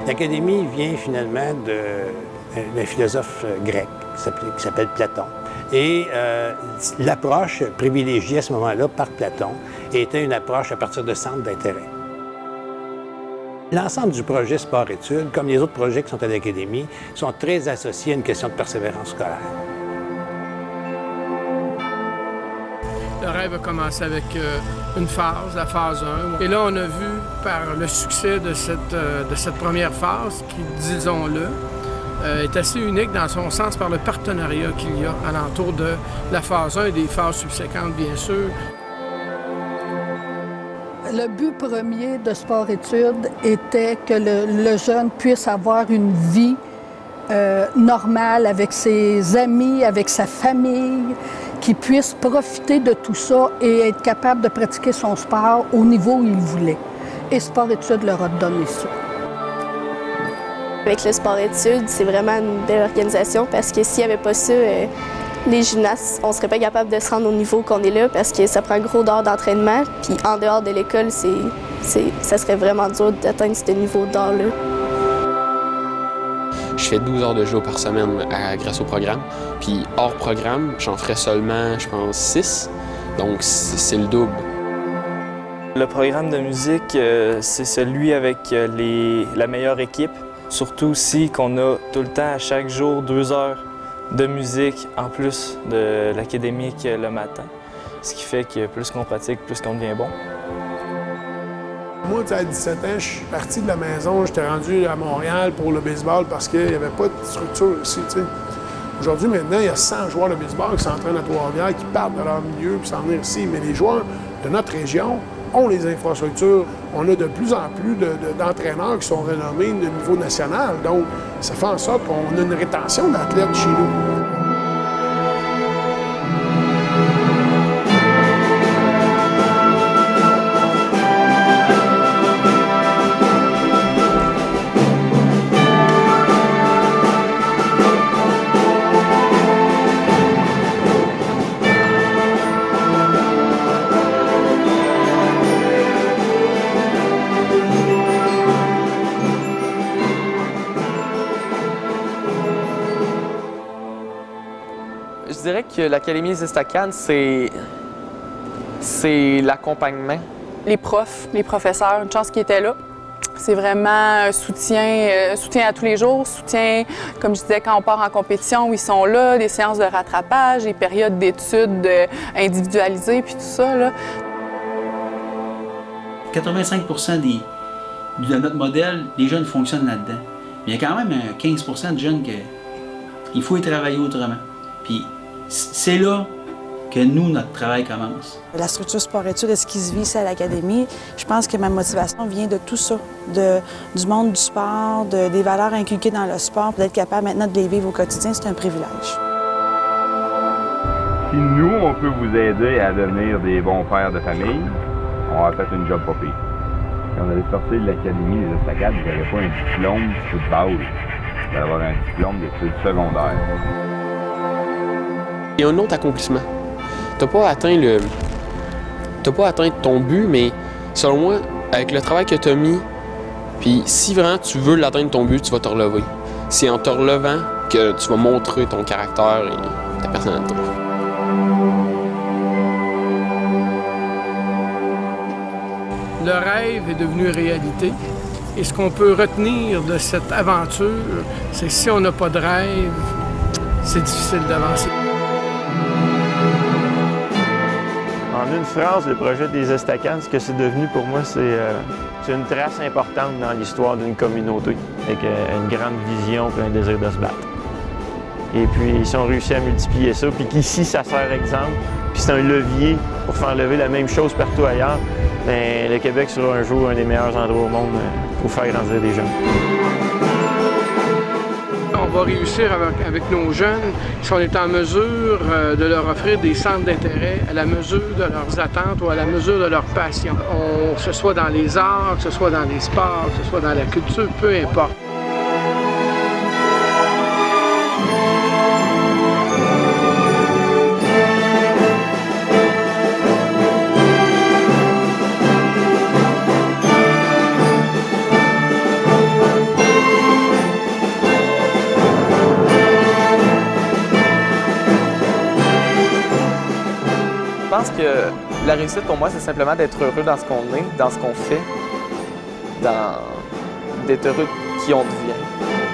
L'Académie vient finalement d'un philosophe grec qui s'appelle Platon. Et l'approche privilégiée à ce moment-là par Platon était une approche à partir de centres d'intérêt. L'ensemble du projet sport-études, comme les autres projets qui sont à l'Académie, sont très associés à une question de persévérance scolaire. Le rêve a commencé avec une phase, la phase 1. Et là, on a vu par le succès de cette première phase, qui, disons-le, est assez unique dans son sens par le partenariat qu'il y a alentour de la phase 1 et des phases subséquentes, bien sûr. Le but premier de sport-études était que le jeune puisse avoir une vie normale avec ses amis, avec sa famille, qu'il puisse profiter de tout ça et être capable de pratiquer son sport au niveau où il voulait. Et sport-études leur a donné ça. Avec le sport-études, c'est vraiment une belle organisation parce que s'il n'y avait pas ça, les gymnastes, on ne serait pas capable de se rendre au niveau qu'on est là parce que ça prend gros d'heures d'entraînement. Puis en dehors de l'école, ça serait vraiment dur d'atteindre ce niveau d'heures-là. Je fais 12 heures de jeu par semaine grâce au programme. Puis hors programme, j'en ferais seulement, je pense, 6. Donc c'est le double. Le programme de musique, c'est celui avec la meilleure équipe. Surtout aussi qu'on a tout le temps, à chaque jour, 2 heures de musique en plus de l'académique le matin. Ce qui fait que plus qu'on pratique, plus qu'on devient bon. Moi, à 17 ans, je suis parti de la maison, j'étais rendu à Montréal pour le baseball parce qu'il n'y avait pas de structure ici. Aujourd'hui, maintenant, il y a 100 joueurs de baseball qui s'entraînent à Trois-Rivières, qui partent de leur milieu puis s'en venir ici. Mais les joueurs de notre région ont les infrastructures. On a de plus en plus d'entraîneurs qui sont renommés de niveau national. Donc, ça fait en sorte qu'on a une rétention d'athlètes chez nous. Je dirais que l'Académie des Estacades, c'est l'accompagnement. Les profs, les professeurs, une chance qu'ils étaient là. C'est vraiment un soutien à tous les jours, soutien, comme je disais, quand on part en compétition, où ils sont là, des séances de rattrapage, des périodes d'études individualisées, puis tout ça, là. 85% de notre modèle, les jeunes fonctionnent là-dedans. Mais il y a quand même 15% de jeunes qu'il faut y travailler autrement. Puis c'est là que nous, notre travail commence. La structure sport-études, est-ce qui se vit ici à l'Académie? Je pense que ma motivation vient de tout ça, du monde du sport, des valeurs inculquées dans le sport. D'être capable maintenant de les vivre au quotidien, c'est un privilège. Si nous, on peut vous aider à devenir des bons pères de famille, on va faire une job pas pire. Quand on allait sortir de l'Académie des Estacades, vous n'avez pas un diplôme de football. Vous allez avoir un diplôme d'études secondaires. Il y a un autre accomplissement. Tu n'as pas atteint ton but, mais selon moi, avec le travail que tu as mis, puis si vraiment tu veux l'atteindre ton but, tu vas te relever. C'est en te relevant que tu vas montrer ton caractère et ta personnalité. Le rêve est devenu réalité. Et ce qu'on peut retenir de cette aventure, c'est que si on n'a pas de rêve, c'est difficile d'avancer. En une phrase, le projet des Estacades, ce que c'est devenu pour moi, c'est une trace importante dans l'histoire d'une communauté, avec une grande vision et un désir de se battre. Et puis, si on réussit à multiplier ça, puis qu'ici, ça sert exemple, puis c'est un levier pour faire lever la même chose partout ailleurs, bien, le Québec sera un jour un des meilleurs endroits au monde pour faire grandir des jeunes. On va réussir avec nos jeunes si on est en mesure de leur offrir des centres d'intérêt à la mesure de leurs attentes ou à la mesure de leur passion. Que ce soit dans les arts, que ce soit dans les sports, que ce soit dans la culture, peu importe. pense que la réussite pour moi, c'est simplement d'être heureux dans ce qu'on est, dans ce qu'on fait, d'être heureux qui on devient.